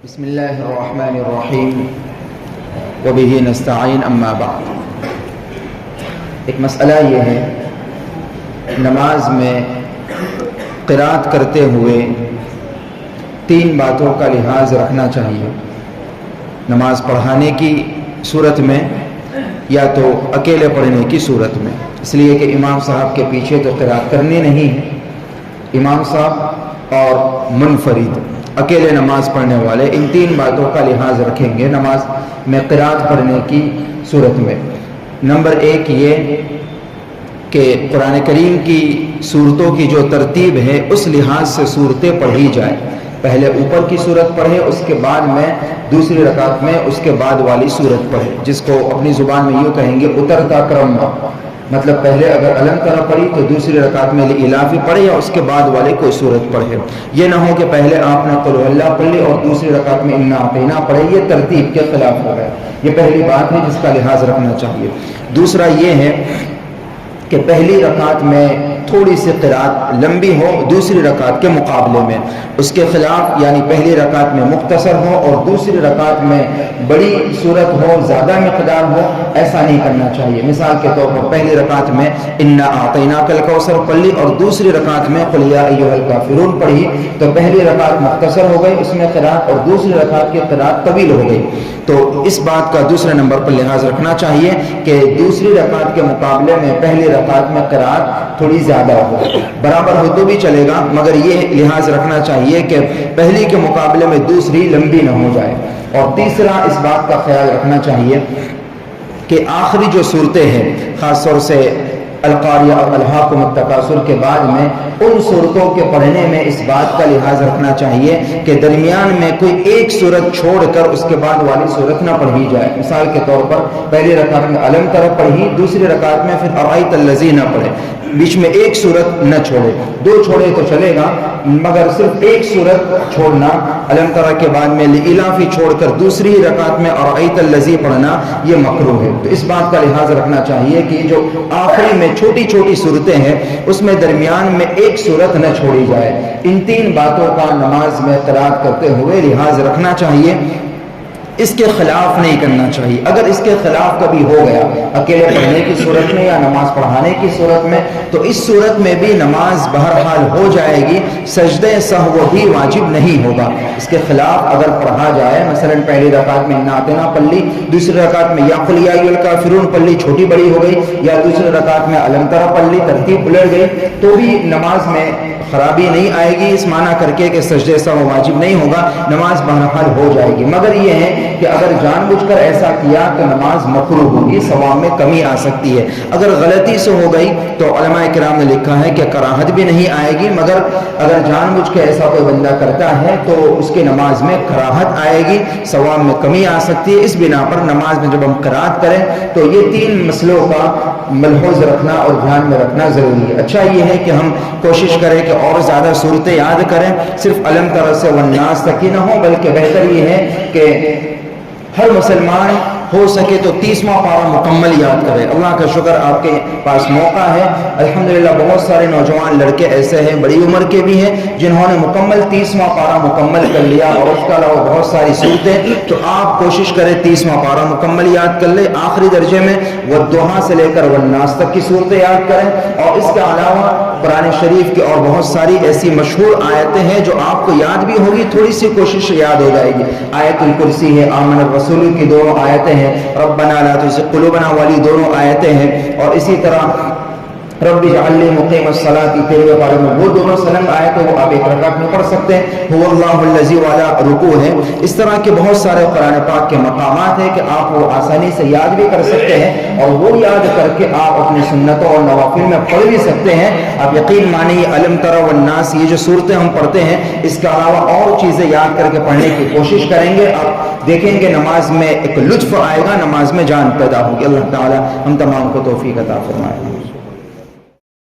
بسم اللہ الرحمن الرحیم وبہ نستعین اما بعد۔ ایک مسئلہ یہ ہے، نماز میں قرات کرتے ہوئے تین باتوں کا لحاظ رکھنا چاہیے۔ نماز پڑھانے کی صورت میں یا تو اکیلے پڑھنے کی صورت میں، اس لیے کہ امام صاحب کے پیچھے تو قرات کرنی نہیں ہے۔ امام صاحب اور منفرد اکیلے نماز پڑھنے والے ان تین باتوں کا لحاظ رکھیں گے نماز میں قرات پڑھنے کی صورت میں۔ نمبر ایک یہ کہ قرآن کریم کی صورتوں کی جو ترتیب ہے اس لحاظ سے صورتیں پڑھی جائے، پہلے اوپر کی صورت پڑھے، اس کے بعد میں دوسری رکعت میں اس کے بعد والی صورت پڑھے، جس کو اپنی زبان میں یوں کہیں گے اترتا کرم، مطلب پہلے اگر علم طرح پڑھی تو دوسری رکعت میں الافی پڑھے یا اس کے بعد والے کوئی صورت پڑھے۔ یہ نہ ہو کہ پہلے آپ نے قل هو اللہ پڑھ لی اور دوسری رکعت میں انا اعطینا پڑھے، یہ ترتیب کے خلاف ہو گیا۔ یہ پہلی بات ہے جس کا لحاظ رکھنا چاہیے۔ دوسرا یہ ہے کہ پہلی رکعت میں تھوڑی سی قرات لمبی ہو دوسری رکعت کے مقابلے میں، اس کے خلاف یعنی پہلی رکعت میں مختصر ہو اور دوسری رکعت میں بڑی صورت ہو، زیادہ مقدار ہو، ایسا نہیں کرنا چاہیے۔ مثال کے طور پر پہلی رکعت میں انا اعطیناک الکوثر پڑھ لی اور دوسری رکعت میں قل یا ایھا الکافرون پڑھی تو پہلی رکعت مختصر ہو گئی اس میں قرات اور دوسری رکعت کی قرات طویل ہو گئی۔ تو اس بات کا دوسرے نمبر پر لحاظ رکھنا چاہیے کہ دوسری رکعت کے مقابلے میں پہلی رکعت میں قرات تھوڑی زیادہ ہو، برابر ہو تو بھی چلے گا، مگر یہ لحاظ رکھنا چاہیے کہ پہلی کے مقابلے میں دوسری لمبی نہ ہو جائے۔ اور تیسرا اس بات کا خیال رکھنا چاہیے کہ آخری جو صورتیں ہیں، خاص طور سے القاریہ اور الہاکم التکاثر کے بعد میں ان صورتوں کے پڑھنے میں اس بات کا لحاظ رکھنا چاہیے کہ درمیان میں کوئی ایک صورت چھوڑ کر اس کے بعد والی صورت نہ پڑھی جائے۔ مثال کے طور پر پہلی رکعت میں علم طرف پڑھی، دوسری رکعت میں پھر ارائیت الذی نہ پڑھے، بیچ میں ایک صورت نہ چھوڑے، دو چھوڑے تو چلے گا مگر صرف ایک صورت چھوڑنا، علم طرح کے بعد میں الافی چھوڑ کر دوسری رکعت میں ارائیت الذی پڑھنا یہ مکروہ ہے۔ تو اس بات کا لحاظ رکھنا چاہیے کہ جو آخری میں چھوٹی چھوٹی صورتیں ہیں اس میں درمیان میں ایک صورت نہ چھوڑی جائے۔ ان تین باتوں کا نماز میں قرات کرتے ہوئے لحاظ رکھنا چاہیے، اس کے خلاف نہیں کرنا چاہیے۔ اگر اس کے خلاف کبھی ہو گیا اکیلے پڑھنے کی صورت میں یا نماز پڑھانے کی صورت میں تو اس صورت میں بھی نماز بہرحال ہو جائے گی، سجدہ سہو بھی واجب نہیں ہوگا۔ اس کے خلاف اگر پڑھا جائے، مثلا پہلی رکعت میں انا اعطینا پڑھ لی، دوسری رکعت میں یا قل یا ایھا الکافرون پڑھ لی، چھوٹی بڑی ہو گئی، یا دوسری رکعت میں علم طرح پڑھ لی، ترتیب الٹ گئی، تو بھی نماز میں خرابی نہیں آئے گی، اس معنی کر کے کہ سجدہ سہو واجب نہیں ہوگا، نماز بہرحال ہو جائے گی۔ مگر یہ ہے کہ اگر جان بوجھ کر ایسا کیا تو نماز مکروہ ہوگی، ثواب میں کمی آ سکتی ہے۔ اگر غلطی سے ہو گئی تو علماء کرام نے لکھا ہے کہ کراہت بھی نہیں آئے گی، مگر اگر جان بوجھ کے ایسا کوئی بندہ کرتا ہے تو اس کی نماز میں کراہت آئے گی، ثواب میں کمی آ سکتی ہے۔ اس بنا پر نماز میں جب ہم قرات کریں تو یہ تین مسئلوں کا ملحوظ رکھنا اور دھیان میں رکھنا ضروری ہے۔ اچھا یہ ہے کہ ہم کوشش کریں کہ اور زیادہ صورتیں یاد کریں، صرف علم طرح سے والناس تک ہی نہ ہو، بلکہ بہتر یہ ہے کہ ہر مسلمان ہو سکے تو 30واں پارہ مکمل یاد کرے۔ اللہ کا شکر آپ کے پاس موقع ہے، الحمدللہ بہت سارے نوجوان لڑکے ایسے ہیں بڑی عمر کے بھی ہیں جنہوں نے مکمل 30واں پارہ مکمل کر لیا، اور اس کے علاوہ بہت ساری صورتیں، تو آپ کوشش کریں 30واں پارہ مکمل یاد کر لیں۔ آخری درجے میں والضحیٰ سے لے کر والناس تک کی صورتیں یاد کریں، اور اس کے علاوہ قرآن شریف کی اور بہت ساری ایسی مشہور آیتیں ہیں جو آپ کو یاد بھی ہوگی، تھوڑی سی کوشش یاد ہو جائے گی۔ آیت الکرسی ہے، آمن الرسول کی دونوں آیتیں ہیں، ربنا لا تزغ قلوبنا والی دونوں آیتیں ہیں، اور اسی طرح رب اجعلنی مقیم الصلاۃ تیرے بارے میں وہ دونوں سلنگ آیتیں وہ آپ ایک رکعت میں پڑھ سکتے ہیں۔ هو اللہ الذی والا رکوع ہے۔ اس طرح کے بہت سارے قرآن پاک کے مقامات ہیں کہ آپ وہ آسانی سے یاد بھی کر سکتے ہیں، اور وہ یاد کر کے آپ اپنی سنتوں اور نوافل میں پڑھ بھی سکتے ہیں۔ آپ یقین مانیے علم تر والناس یہ جو صورتیں ہم پڑھتے ہیں اس کے علاوہ اور چیزیں یاد کر کے پڑھنے کی کوشش کریں گے، آپ دیکھیں گے نماز میں ایک لطف آئے گا، نماز میں جان پیدا ہوگی۔ اللہ تعالی ہم تمام کو توفیق عطا فرمائے۔